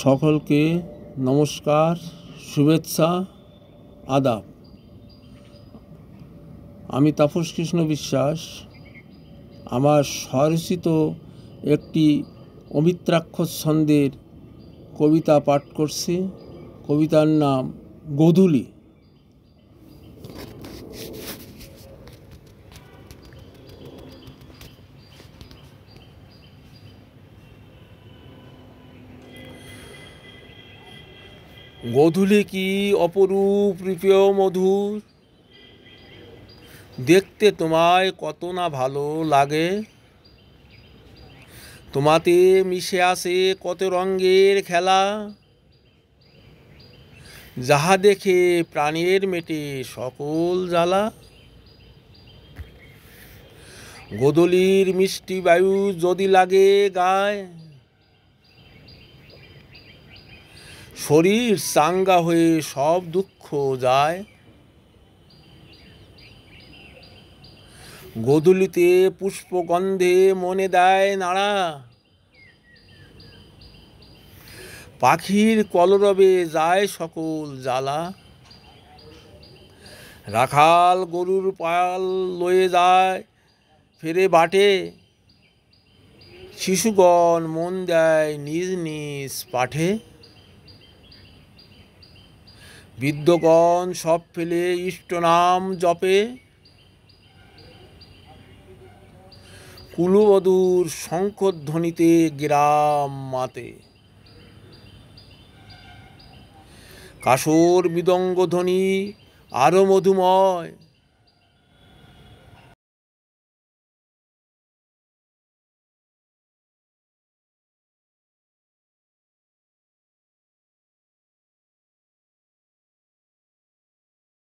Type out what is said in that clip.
সকলকে নমস্কার, শুভেচ্ছা, আদাব। আমি তাপস কৃষ্ণ বিশ্বাস আমার স্বরচিত একটি অমিত্রাক্ষর ছন্দের কবিতা পাঠ করছি। কবিতার নাম গোধূলি। গোধূলি কি অপরূপ রূপেও মধুর, দেখতে তোমায় কত না ভালো লাগে। তোমাতে মিশে আসে কত রঙের খেলা, যাহা দেখে প্রাণের মেটে সকল জ্বালা। গোধূলির মিষ্টি বায়ু যদি লাগে গায়ে, শরীর চাঙ্গা হয়ে সব দুঃখ যায়। গোধূলিতে পুষ্পগন্ধে মনে দেয় নাড়া, পাখির কলরবে যায় সকল জ্বালা। রাখাল গরুর পাল লয়ে যায় ফেরে বাটে, শিশুগণ মন দেয় নিজ নিজ পাঠে। বৃদ্ধগণ সব ফেলে ইষ্ট নাম জপে, কুলবধূর শঙ্খধ্বনিতে গ্রাম মাতে। কাসর মৃদঙ্গ ধ্বনি আরো মধুময়,